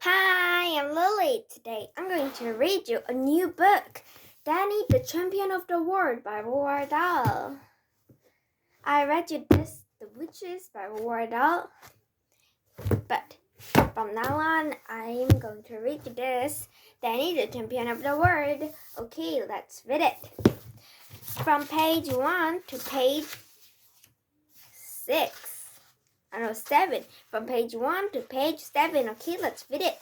Hi, I'm Lily. Today I'm going to read you a new book, Danny, the Champion of the World by Dahl. I read you this, The Witches by Dahl, but from now on I'm going to read you this, Danny, the Champion of the World. Okay, let's read it. From page 1 to page 6. I know 7. From page 1 to page 7. Okay, let's read it.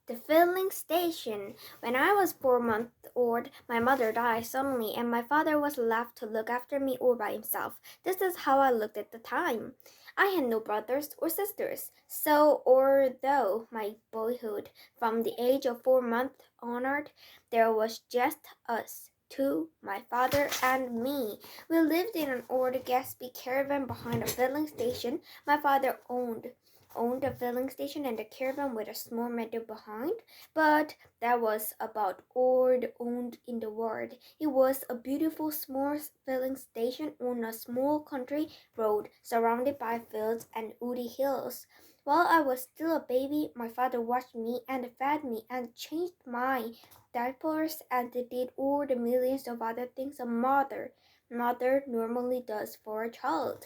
The filling station. When I was 4 months old, my mother died suddenly, and my father was left to look after me all by himself. This is how I looked at the time. I had no brothers or sisters, so although my boyhood, from the age of 4 months onward, there was just us two, my father and me. We lived in an old Gatsby caravan behind a filling station my father owned a filling station and a caravan with a small meadow behind, but that was about all owned in the world. It was a beautiful small filling station on a small country road surrounded by fields and woody hills. While I was still a baby, my father watched me and fed me and changed my diapers and did all the millions of other things a mother normally does for a child.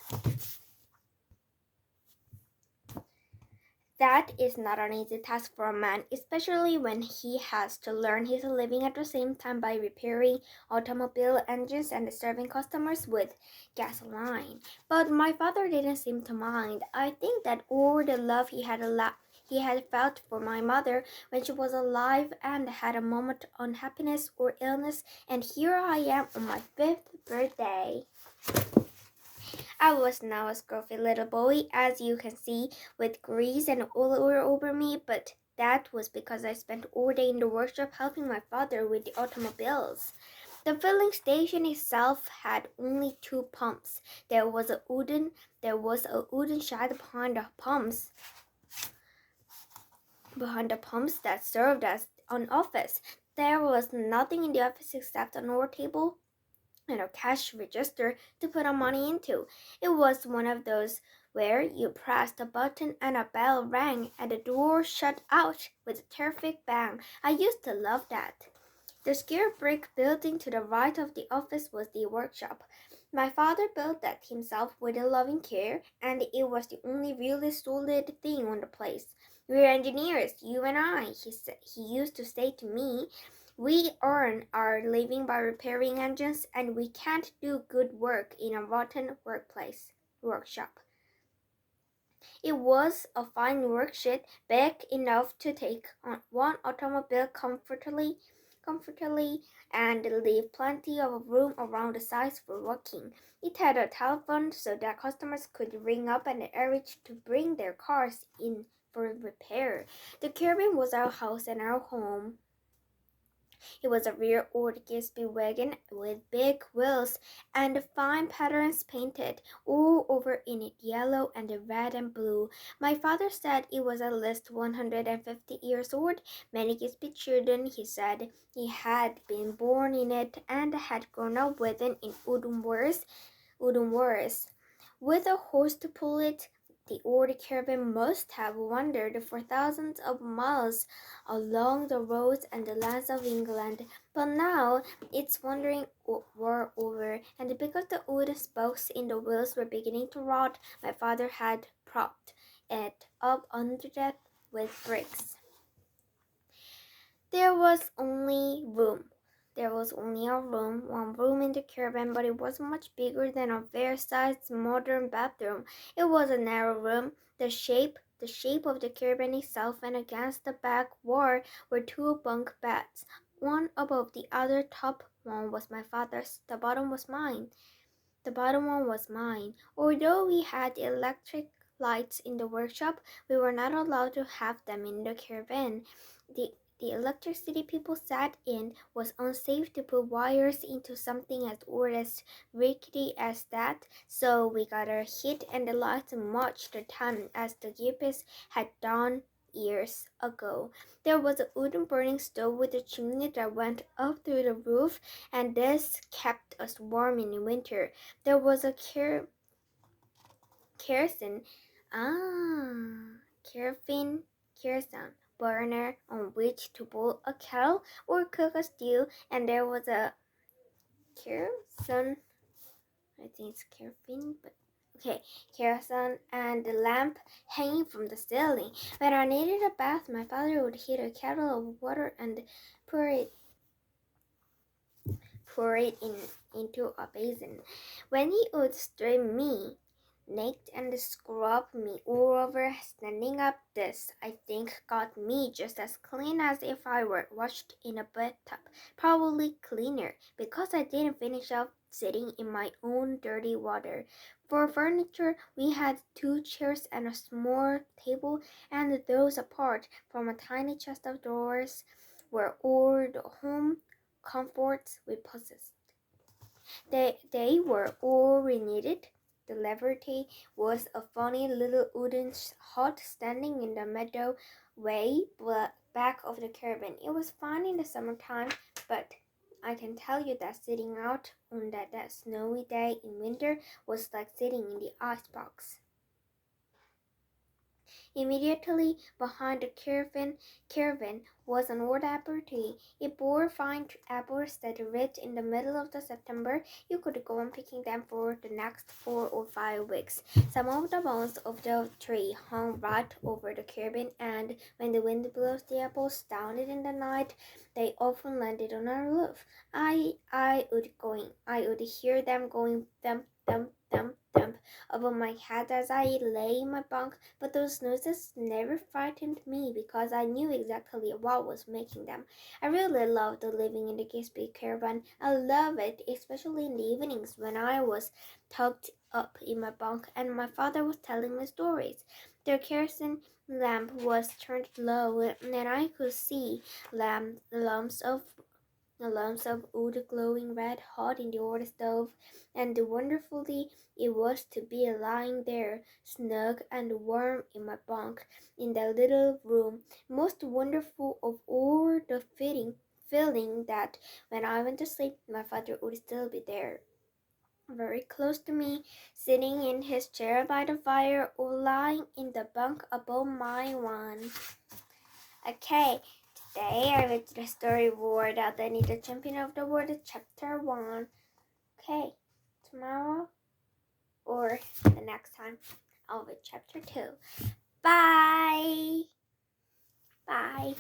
That is not an easy task for a man, especially when he has to learn his living at the same time by repairing automobile engines and serving customers with gasoline. But my father didn't seem to mind. I think that all the love he had felt for my mother when she was alive and had a moment of unhappiness or illness, and here I am on my 5th birthday. I was now a scruffy little boy, as you can see, with grease and all over me, but that was because I spent all day in the workshop helping my father with the automobiles. The filling station itself had only 2 pumps. There was a wooden shed behind the pumps that served as an office. There was nothing in the office except an old table and a cash register to put our money into. It was one of those where you pressed a button and a bell rang and the door shut out with a terrific bang. I used to love that. The square brick building to the right of the office was the workshop. My father built that himself with a loving care, and it was the only really solid thing on the place. "We're engineers, you and I," he used to say to me. "We earn our living by repairing engines, and we can't do good work in a rotten workshop." It was a fine workshed, big enough to take on one automobile comfortably and leave plenty of room around the sides for walking. It had a telephone so that customers could ring up an arrange to bring their cars in for repair. The cabin was our house and our home. It was a real old Gatsby wagon with big wheels and fine patterns painted all over in it, yellow and red and blue. My father said it was at least 150 years old. Many Gatsby children, he said, he had been born in it and had grown up with it in wooden wheels. With a horse to pull it, the old caravan must have wandered for thousands of miles along the roads and the lands of England, but now its wandering were over, and because the wooden spokes in the wheels were beginning to rot, my father had propped it up under death with bricks. There was only one room in the caravan, but it was much bigger than a fair-sized modern bathroom. It was a narrow room, the shape of the caravan itself, and against the back wall were 2 bunk beds, one above the other. Top one was my father's, the bottom one was mine. Although we had electric lights in the workshop, we were not allowed to have them in the caravan. The electricity people sat in was unsafe to put wires into something as old as rickety as that, so we got our heat and the lights much the time as the Yippies had done years ago. There was a wooden burning stove with a chimney that went up through the roof, and this kept us warm in winter. There was a kerosene kerosene burner on which to boil a kettle or cook a stew, and there was a kerosene, I think it's kerosene, but okay, kerosene and the lamp hanging from the ceiling. When I needed a bath, my father would heat a kettle of water and pour it into a basin. When he would strip me naked and scrub me all over, standing up, this, I think, got me just as clean as if I were washed in a bathtub. Probably cleaner, because I didn't finish up sitting in my own dirty water. For furniture, we had 2 chairs and a small table, and those apart from a tiny chest of drawers were all the home comforts we possessed. They were all we needed. The lavatory was a funny little wooden hut standing in the meadow way back of the cabin. It was fine in the summertime, but I can tell you that sitting out on that snowy day in winter was like sitting in the icebox. Immediately behind the caravan was an old apple tree. It bore fine apples that ripped in the middle of the September. You could go on picking them for the next 4 or 5 weeks. Some of the bones of the tree hung right over the caravan, and when the wind blew the apples down in the night, they often landed on our roof. I would hear them going thump, thump, thump, thump above my head as I lay in my bunk, but those noises never frightened me because I knew exactly what was making them. I really loved living in the Gatsby caravan. I love it, especially in the evenings when I was tucked up in my bunk and my father was telling me stories. The kerosene lamp was turned low, and I could see lumps of wood glowing red hot in the old stove, and wonderfully it was to be lying there, snug and warm in my bunk in that little room. Most wonderful of all, the feeling that when I went to sleep, my father would still be there, very close to me, sitting in his chair by the fire or lying in the bunk above my one. Okay, today I read the story Word Out the Need the Champion of the World, chapter 1. Okay, tomorrow or the next time I'll read chapter 2. Bye! Bye!